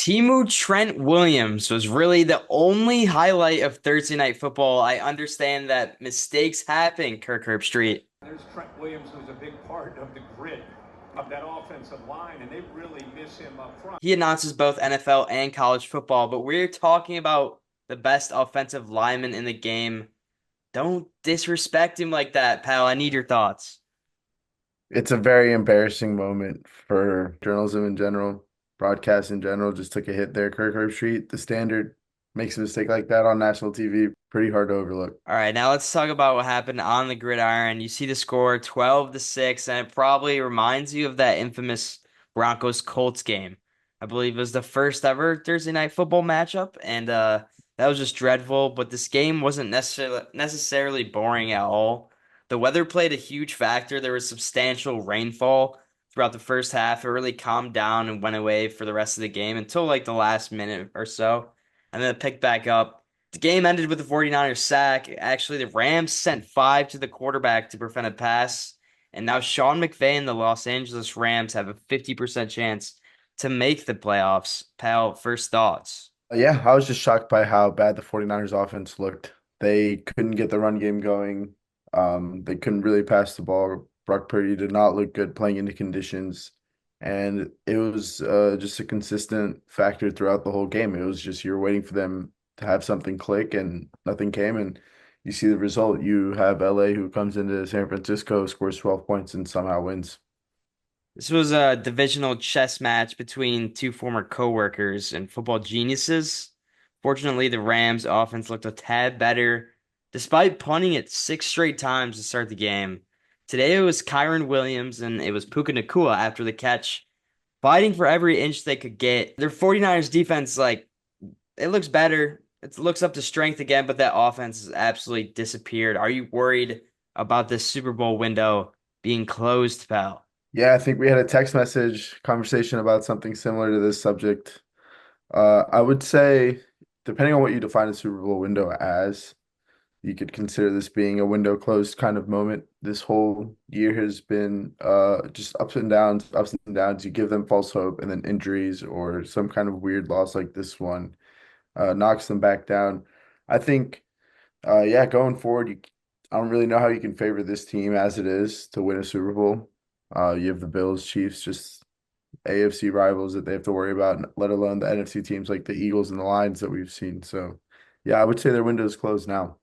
Temu Trent Williams was really the only highlight of Thursday Night Football. I understand that mistakes happen, Kirk Herbstreit. There's Trent Williams, who's a big part of the grit of that offensive line, and they really miss him up front. He announces both NFL and college football, but we're talking about the best offensive lineman in the game. Don't disrespect him like that, pal. I need your thoughts. It's a very embarrassing moment for journalism in general, broadcast in general. Just took a hit there. Kirk Herbstreit, the standard, makes a mistake like that on national TV. Pretty hard to overlook. All right, now let's talk about what happened on the gridiron. You see the score 12-6, and it probably reminds you of that infamous Broncos Colts game. I believe it was the first ever Thursday night football matchup, and that was just dreadful. But this game wasn't necessarily boring at all. The weather played a huge factor. There was substantial rainfall throughout the first half. It really calmed down and went away for the rest of the game until like the last minute or so, and then it picked back up. The game ended with the 49ers sack. Actually, the Rams sent five to the quarterback to prevent a pass. And now Sean McVay and the Los Angeles Rams have a 50% chance to make the playoffs. Pal, first thoughts. Yeah, I was just shocked by how bad the 49ers offense looked. They couldn't get the run game going. They couldn't really pass the ball. Brock Purdy did not look good playing into conditions. And it was just a consistent factor throughout the whole game. It was just you're waiting for them to have something click and nothing came. And you see the result. You have LA who comes into San Francisco, scores 12 points, and somehow wins. This was a divisional chess match between two former coworkers and football geniuses. Fortunately, the Rams offense looked a tad better despite punting it six straight times to start the game. Today it was Kyron Williams and it was Puka Nacua after the catch, fighting for every inch they could get. Their 49ers defense, like, it looks better. It looks up to strength again, but that offense has absolutely disappeared. Are you worried about this Super Bowl window being closed, pal? Yeah, I think we had a text message conversation about something similar to this subject. I would say, depending on what you define a Super Bowl window as, you could consider this being a window closed kind of moment. This whole year has been just ups and downs, ups and downs. You give them false hope, and then injuries or some kind of weird loss like this one knocks them back down. I think, yeah, going forward, I don't really know how you can favor this team as it is to win a Super Bowl. You have the Bills, Chiefs, just AFC rivals that they have to worry about, let alone the NFC teams like the Eagles and the Lions that we've seen. So, yeah, I would say their window is closed now.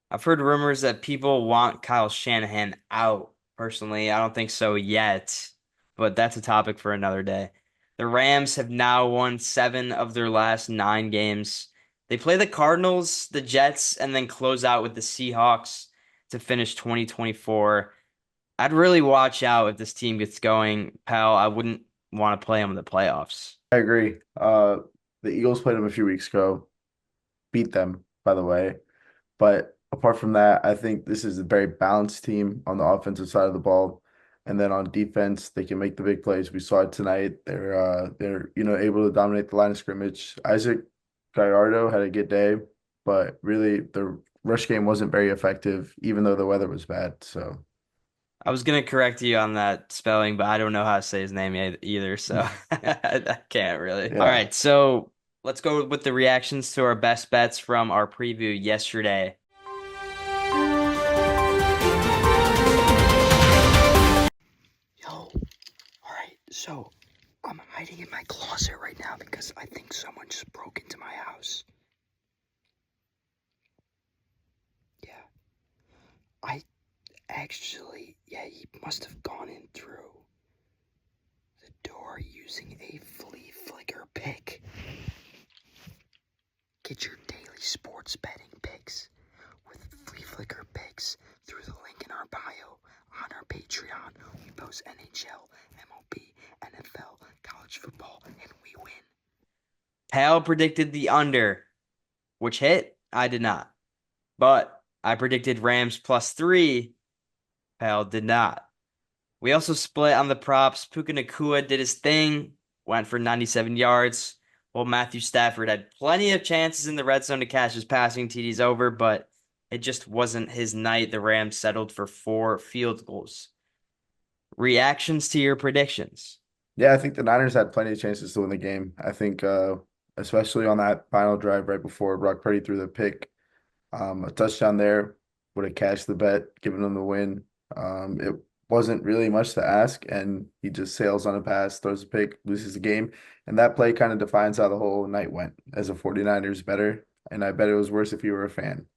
I've heard rumors that people want Kyle Shanahan out. Personally, I don't think so yet, but that's a topic for another day. The Rams have now won seven of their last nine games. They play the Cardinals, the Jets, and then close out with the Seahawks to finish 2024. I'd really watch out if this team gets going, pal. I wouldn't want to play them in the playoffs. I agree. The Eagles played them a few weeks ago, beat them, by the way. But apart from that, I think this is a very balanced team on the offensive side of the ball. And then on defense, they can make the big plays. We saw it tonight. They're able to dominate the line of scrimmage. Isaac Gallardo had a good day, but really the rush game wasn't very effective, even though the weather was bad. So I was gonna correct you on that spelling, but I don't know how to say his name either, so I can't really. All yeah. right, so let's go with the reactions to our best bets from our preview yesterday. Yo, all right, so I'm hiding in my closet right now because I think someone just broke into my house. Yeah, I yeah, he must have gone in through the door using a flea flicker pick. Get your daily sports betting picks with flea flicker picks through the link in our bio on our Patreon. We post NHL, MLB, NFL, college football, and we win. Pal predicted the under, which hit. I did not, but I predicted Rams +3. Pal did not. We also split on the props. Puka Nacua did his thing, went for 97 yards, while Matthew Stafford had plenty of chances in the red zone to cash his passing TDs over, but it just wasn't his night. The Rams settled for 4 field goals. Reactions to your predictions. Yeah, I think the Niners had plenty of chances to win the game. I think, especially on that final drive right before Brock Purdy threw the pick, a touchdown there would have cashed the bet, given them the win. It wasn't really much to ask, and he just sails on a pass, throws a pick, loses the game. And that play kind of defines how the whole night went as a 49ers better. And I bet it was worse if you were a fan.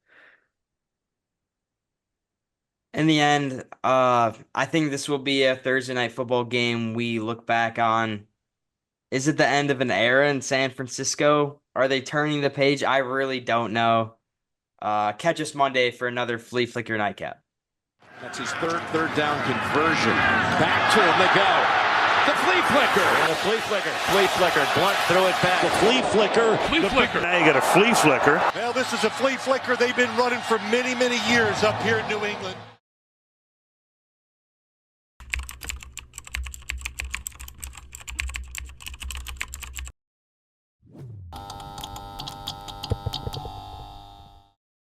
In the end, I think this will be a Thursday night football game we look back on. Is it the end of an era in San Francisco? Are they turning the page? I really don't know. Catch us Monday for another Flea Flicker Nightcap. That's his third down conversion. Back to him they go. The flea flicker. And the flea flicker. Flea flicker. Blunt throw it back. The flea flicker. Flea flicker. Now you got a flea flicker. Well, this is a flea flicker they've been running for many, many years up here in New England.